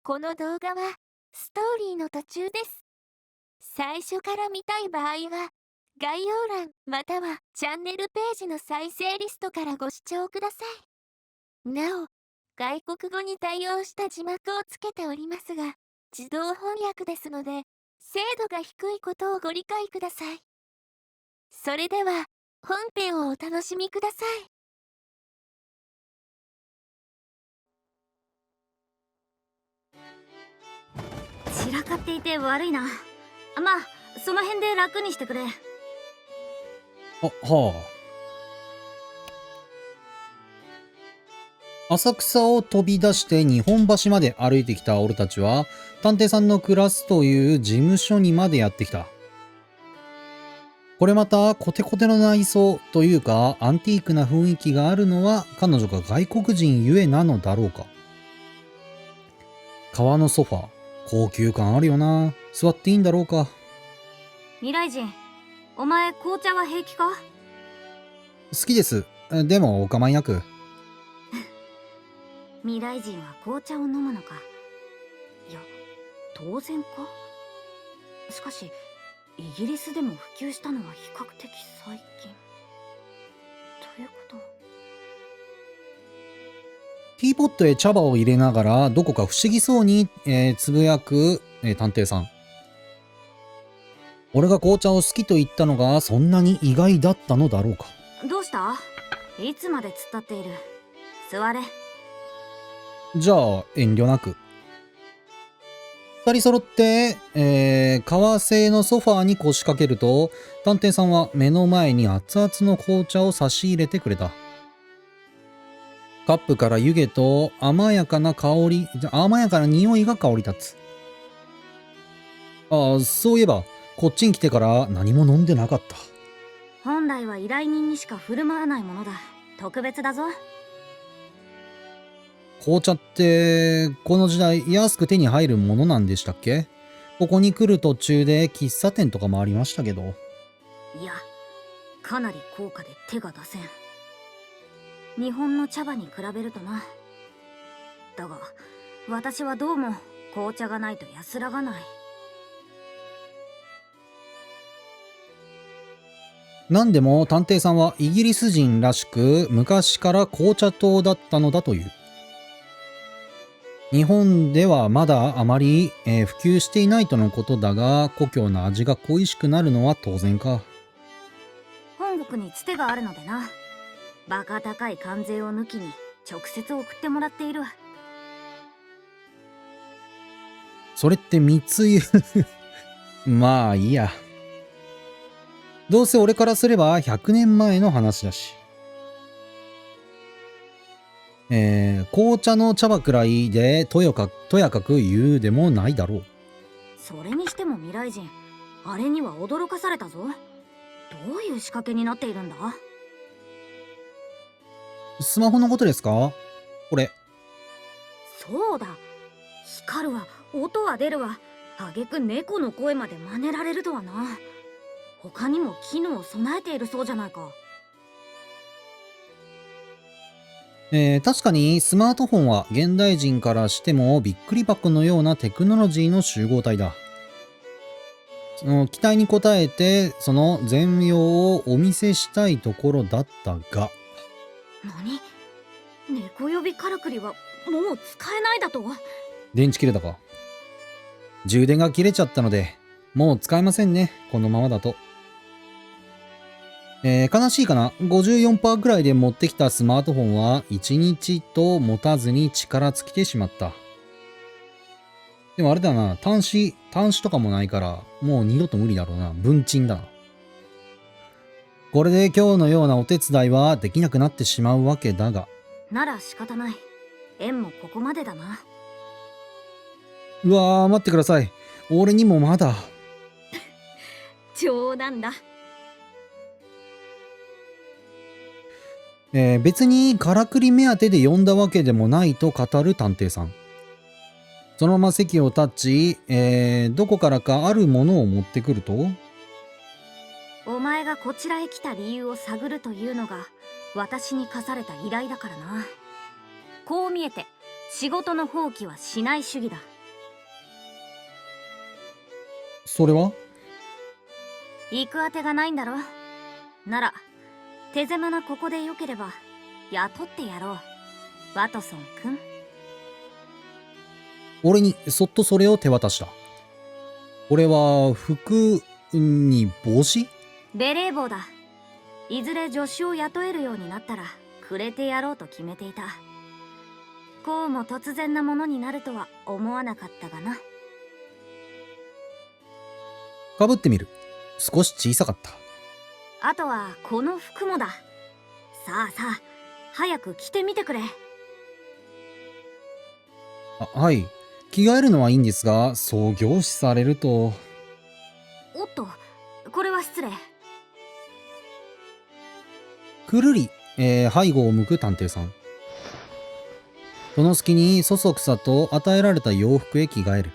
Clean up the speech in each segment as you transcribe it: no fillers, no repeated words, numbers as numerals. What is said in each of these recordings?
この動画はストーリーの途中です。最初から見たい場合は概要欄またはチャンネルページの再生リストからご視聴ください。なお、外国語に対応した字幕をつけておりますが、自動翻訳ですので、精度が低いことをご理解ください。それでは、本編をお楽しみください。散らかっていて悪いな。まあその辺で楽にしてくれ。はあ。浅草を飛び出して日本橋まで歩いてきた俺たちは、探偵さんの暮らすという事務所にまでやってきた。これまたコテコテの内装というかアンティークな雰囲気があるのは彼女が外国人ゆえなのだろうか。革のソファー、高級感あるよな。座っていいんだろうか。未来人、お前紅茶は平気か？好きです。でもお構いなく。未来人は紅茶を飲むのか。いや、当然か。しかしイギリスでも普及したのは比較的最近ということは。ティーポットへ茶葉を入れながらどこか不思議そうに、つぶやく、探偵さん。俺が紅茶を好きと言ったのがそんなに意外だったのだろうか。どうした？いつまで突っ立っている。座れ。じゃあ遠慮なく。二人揃って、革製のソファーに腰掛けると、探偵さんは目の前に熱々の紅茶を差し入れてくれた。カップから湯気と甘やかな匂いが香り立つ。ああ、そういえば、こっちに来てから何も飲んでなかった。本来は依頼人にしか振る舞わないものだ。特別だぞ。紅茶って、この時代安く手に入るものなんでしたっけ？ここに来る途中で喫茶店とかもありましたけど。いや、かなり高価で手が出せん。日本の茶葉に比べるとな。だが私はどうも紅茶がないと安らがない。何でも探偵さんはイギリス人らしく昔から紅茶党だったのだという。日本ではまだあまり、普及していないとのことだが、故郷の味が恋しくなるのは当然か。本国につてがあるのでな。バカ高い関税を抜きに直接送ってもらっている。それって密輸まあいいや。どうせ俺からすれば100年前の話だし。紅茶の茶葉くらいでとやかく言うでもないだろう。それにしても未来人、あれには驚かされたぞ。どういう仕掛けになっているんだ？スマホのことですか？これ。そうだ、光るわ、音は出るわ、挙句猫の声まで真似られるとはな。他にも機能を備えているそうじゃないか。確かにスマートフォンは現代人からしてもびっくり箱のようなテクノロジーの集合体だ。その期待に応えてその全容をお見せしたいところだったが。何？猫呼びからくりはもう使えないだと？電池切れたか？充電が切れちゃったのでもう使えませんね、このままだと。悲しいかな。54% くらいで持ってきたスマートフォンは1日と持たずに力尽きてしまった。でもあれだな、端子とかもないからもう二度と無理だろうな。文鎮だな。これで今日のようなお手伝いはできなくなってしまうわけだが。なら仕方ない。縁もここまでだな。うわー、待ってください。俺にもまだ。冗談だ。別にからくり目当てで呼んだわけでもないと語る探偵さん。そのまま席を立ち、どこからかあるものを持ってくると、お前がこちらへ来た理由を探るというのが私に課された依頼だからな。こう見えて仕事の放棄はしない主義だ。それは？行くあてがないんだろ。なら手狭なここでよければ雇ってやろう、ワトソン君。俺にそっとそれを手渡した。これは服に帽子？ベレー帽だ。いずれ助手を雇えるようになったらくれてやろうと決めていた。こうも突然なものになるとは思わなかったがな。かぶってみる。少し小さかった。あとはこの服もだ。さあさあ、早く着てみてくれ。はい。着替えるのはいいんですが、そう凝視されると。おっと、これは失礼。くるり、背後を向く探偵さん。その隙にそそくさと与えられた洋服へ着替える。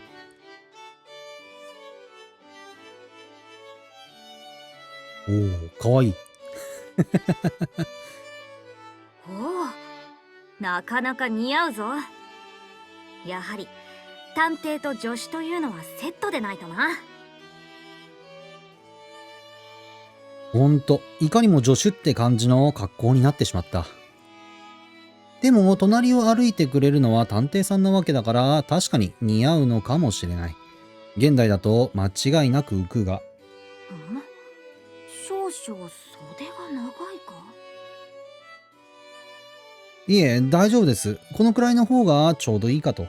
おお、かわいい。おお、なかなか似合うぞ。やはり探偵と助手というのはセットでないとな。ほんと、いかにも助手って感じの格好になってしまった。でも、隣を歩いてくれるのは探偵さんなわけだから、確かに似合うのかもしれない。現代だと間違いなく浮くが。少々袖が長いか？いえ、大丈夫です。このくらいの方がちょうどいいかと。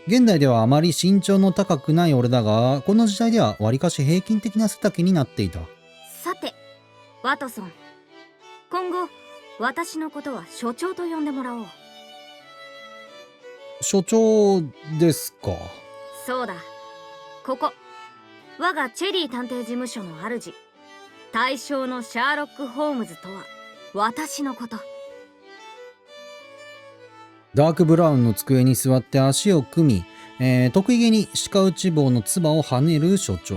現代ではあまり身長の高くない俺だが、この時代ではわりかし平均的な背丈になっていた。さて、ワトソン。今後、私のことは所長と呼んでもらおう。所長ですか。そうだ。ここ、我がチェリー探偵事務所の主、大正のシャーロック・ホームズとは、私のこと。ダークブラウンの机に座って足を組み、得意げに鹿打ち棒の唾を跳ねる所長。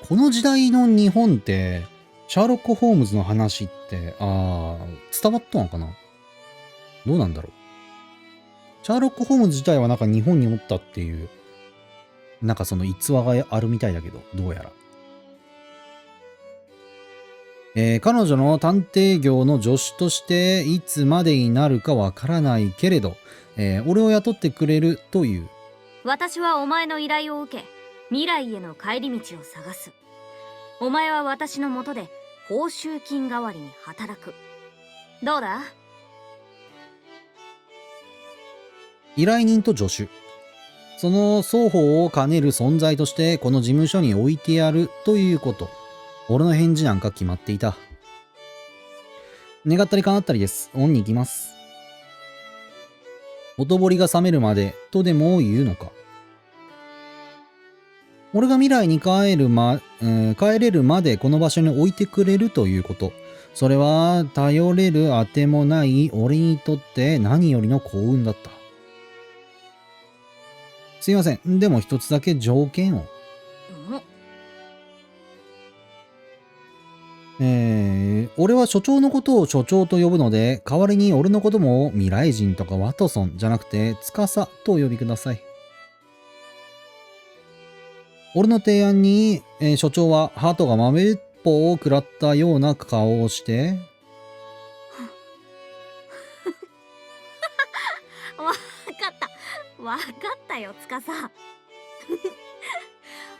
この時代の日本って、シャーロック・ホームズの話って、伝わったのかな？どうなんだろう。シャーロック・ホームズ自体はなんか日本におったっていう、なんかその逸話があるみたいだけど、どうやら。彼女の探偵業の助手としていつまでになるかわからないけれど、俺を雇ってくれるという。私はお前の依頼を受け、未来への帰り道を探す。お前は私の下で報酬金代わりに働く。どうだ？依頼人と助手。その双方を兼ねる存在としてこの事務所に置いてやるということ。俺の返事なんか決まっていた。願ったり叶ったりです。オンに行きます。ほとぼりが冷めるまでとでも言うのか。俺が未来に帰れるまでこの場所に置いてくれるということ。それは頼れるあてもない俺にとって何よりの幸運だった。すいません。でも一つだけ条件を。俺は所長のことを所長と呼ぶので、代わりに俺のことも未来人とかワトソンじゃなくて、司とお呼びください。俺の提案に、所長はハトが豆っぽを食らったような顔をして、わかったよ、司。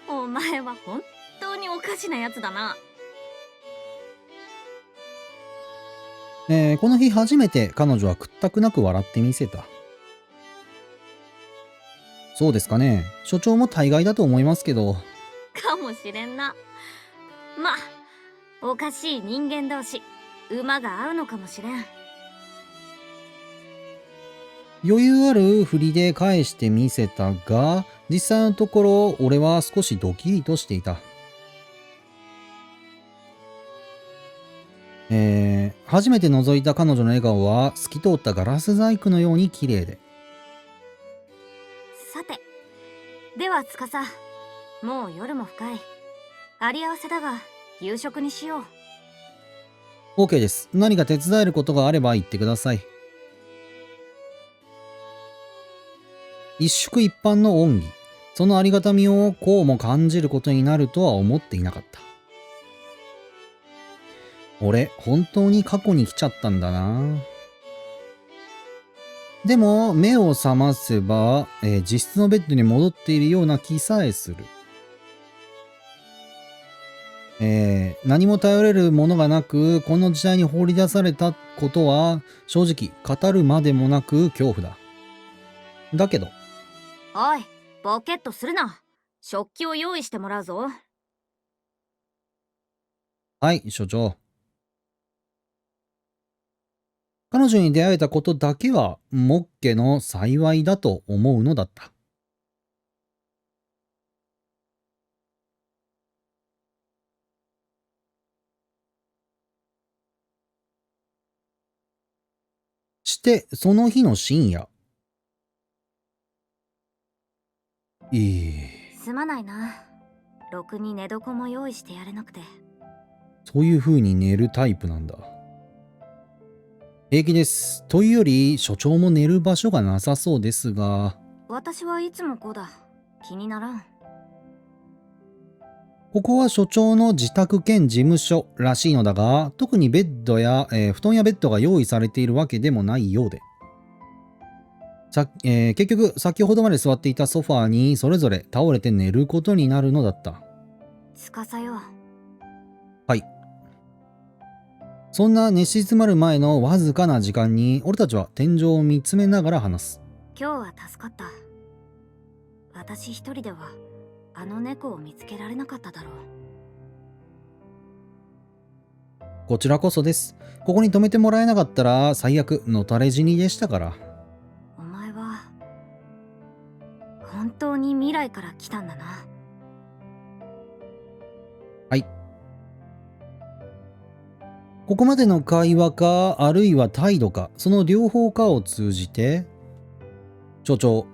お前は本当におかしなやつだな。この日初めて彼女は屈託なく笑ってみせた。そうですかね。所長も大概だと思いますけど。かもしれんな。まあ、おかしい人間同士、馬が合うのかもしれん。余裕ある振りで返してみせたが、実際のところ俺は少しドキリとしていた。初めて覗いた彼女の笑顔は透き通ったガラス細工のように綺麗で。さて、では司、もう夜も深い。あり合わせだが、夕食にしよう。OK です。何か手伝えることがあれば言ってください。一宿一般の恩義。そのありがたみをこうも感じることになるとは思っていなかった。俺、本当に過去に来ちゃったんだな。でも、目を覚ませば、自室のベッドに戻っているような気さえする。何も頼れるものがなく、この時代に放り出されたことは、正直、語るまでもなく恐怖だ。だけど、おい、ボケっとするな。食器を用意してもらうぞ。はい、所長。彼女に出会えたことだけは、モッケの幸いだと思うのだった。して、その日の深夜。すまないな。ろくに寝床も用意してやれなくて。そういう風に寝るタイプなんだ。平気です。というより、所長も寝る場所がなさそうですが。私はいつもこうだ。気にならん。ここは所長の自宅兼事務所らしいのだが、特にベッドや、布団やベッドが用意されているわけでもないようで。結局、先ほどまで座っていたソファーにそれぞれ倒れて寝ることになるのだった。司よ。はい。そんな寝静まる前のわずかな時間に、俺たちは天井を見つめながら話す。今日は助かった。私一人ではあの猫を見つけられなかっただろう。こちらこそです。ここに泊めてもらえなかったら最悪のたれ死にでしたから。お前は本当に未来から来たんだな。はい。ここまでの会話か、あるいは態度か、その両方かを通じて、所長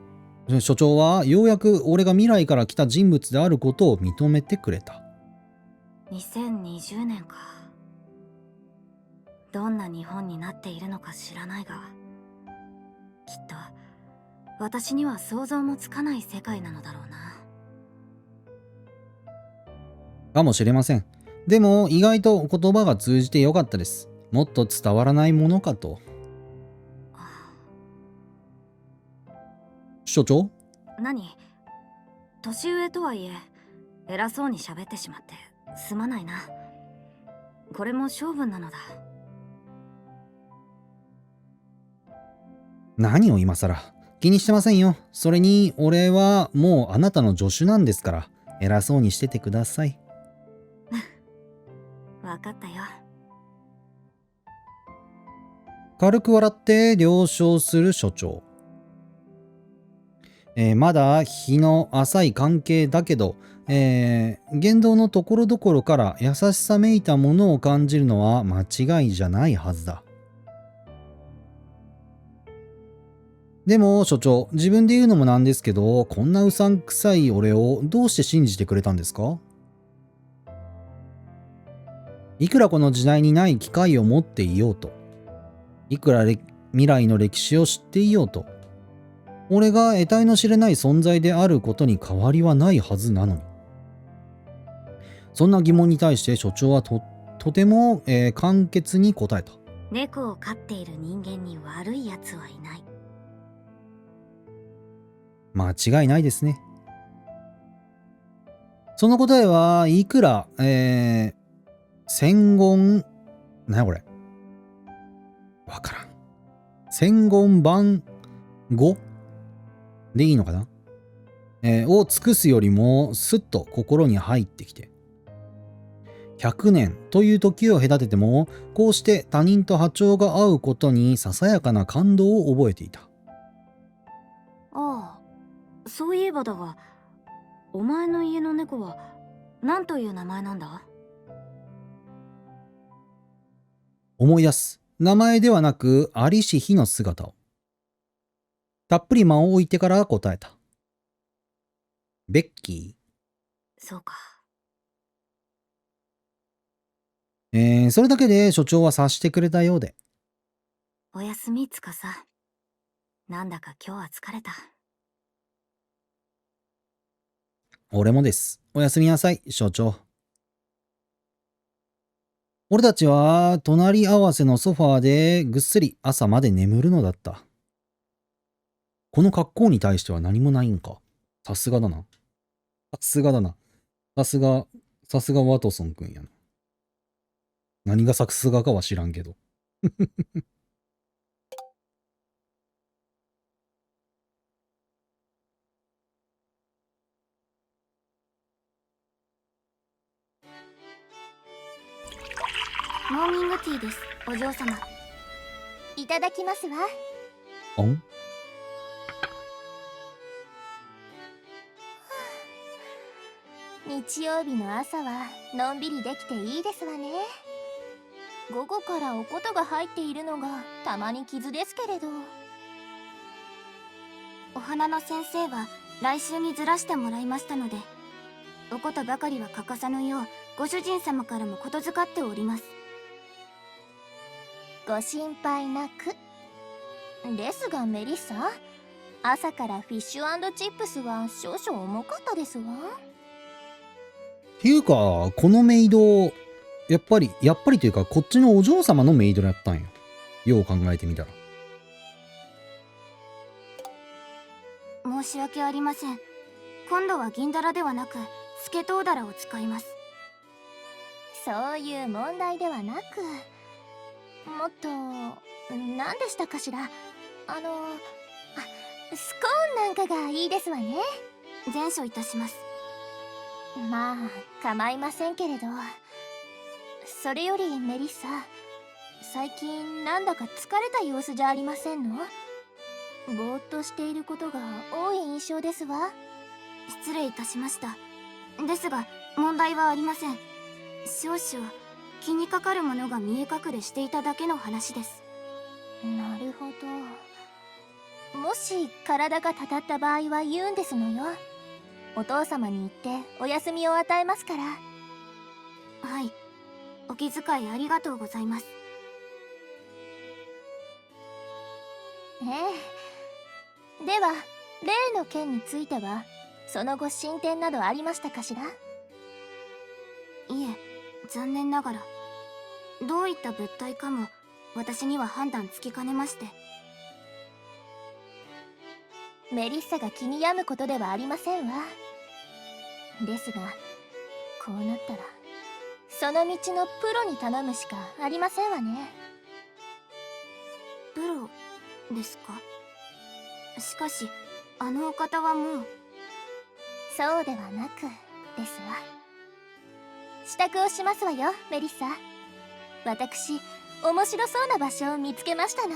はようやく俺が未来から来た人物であることを認めてくれた。2020年か。どんな日本になっているのか知らないが、きっと私には想像もつかない世界なのだろうな。かもしれません。でも意外と言葉が通じてよかったです。もっと伝わらないものかと。所長？何？年上とはいえ偉そうに喋ってしまってすまないな。これも勝負なのだ。何を今更。気にしてませんよ。それに俺はもうあなたの助手なんですから、偉そうにしててください。わかったよ。軽く笑って了承する所長。まだ日の浅い関係だけど、言動のところどころから優しさめいたものを感じるのは間違いじゃないはずだ。でも所長、自分で言うのもなんですけど、こんなうさんくさい俺をどうして信じてくれたんですか？いくらこの時代にない機会を持っていようと、いくら未来の歴史を知っていようと、俺が得体の知れない存在であることに変わりはないはずなのに。そんな疑問に対して所長はとても、簡潔に答えた。猫を飼っている人間に悪いやつはいない。間違いないですね。その答えはいくら、戦言、なやこれ。わからん。戦言版語でいいのかな、を尽くすよりもすっと心に入ってきて。100年という時を隔てても、こうして他人と波長が合うことにささやかな感動を覚えていた。ああ、そういえばだが、お前の家の猫は何という名前なんだ？思い出す。名前ではなく、ありし日の姿を。たっぷり間を置いてから答えた。ベッキそうか。ー。それだけで所長は察してくれたようで。おやすみ、司。なんだか今日は疲れた。俺もです。おやすみなさい、所長。俺たちは隣り合わせのソファーでぐっすり朝まで眠るのだった。この格好に対しては何もないんか。さすがだな。さすがだな。さすが、さすがワトソンくんやな。何がさすがかは知らんけど。モーニングティーです、お嬢様。いただきますわ。あん日曜日の朝はのんびりできていいですわね。午後からおことが入っているのがたまに傷ですけれど。お花の先生は来週にずらしてもらいましたので、おことばかりは欠かさぬようご主人様からもことづかっております。ご心配なく。ですがメリッサ、朝からフィッシュ&チップスは少々重かったですわ。っていうか、このメイド、やっぱりというか、こっちのお嬢様のメイドやったんよ。よう考えてみたら。申し訳ありません。今度は銀だらではなくスケトウダラを使います。そういう問題ではなく、もっと何でしたかしら。スコーンなんかがいいですわね。善処いたします。まあ構いませんけれど。それよりメリッサ、最近なんだか疲れた様子じゃありませんの？ぼーっとしていることが多い印象ですわ。失礼いたしました。ですが問題はありません。少々気にかかるものが見え隠れしていただけの話です。なるほど。もし体がたたった場合は言うんですのよ。お父様に言ってお休みを与えますから。はい、お気遣いありがとうございます。ええ。では例の件についてはその後進展などありましたかしら？いえ、残念ながらどういった物体かも私には判断つきかねまして。メリッサが気に病むことではありませんわ。ですがこうなったらその道のプロに頼むしかありませんわね。プロですか？しかしあのお方はもう。そうではなくですわ。支度をしますわよメリッサ。私面白そうな場所を見つけましたの。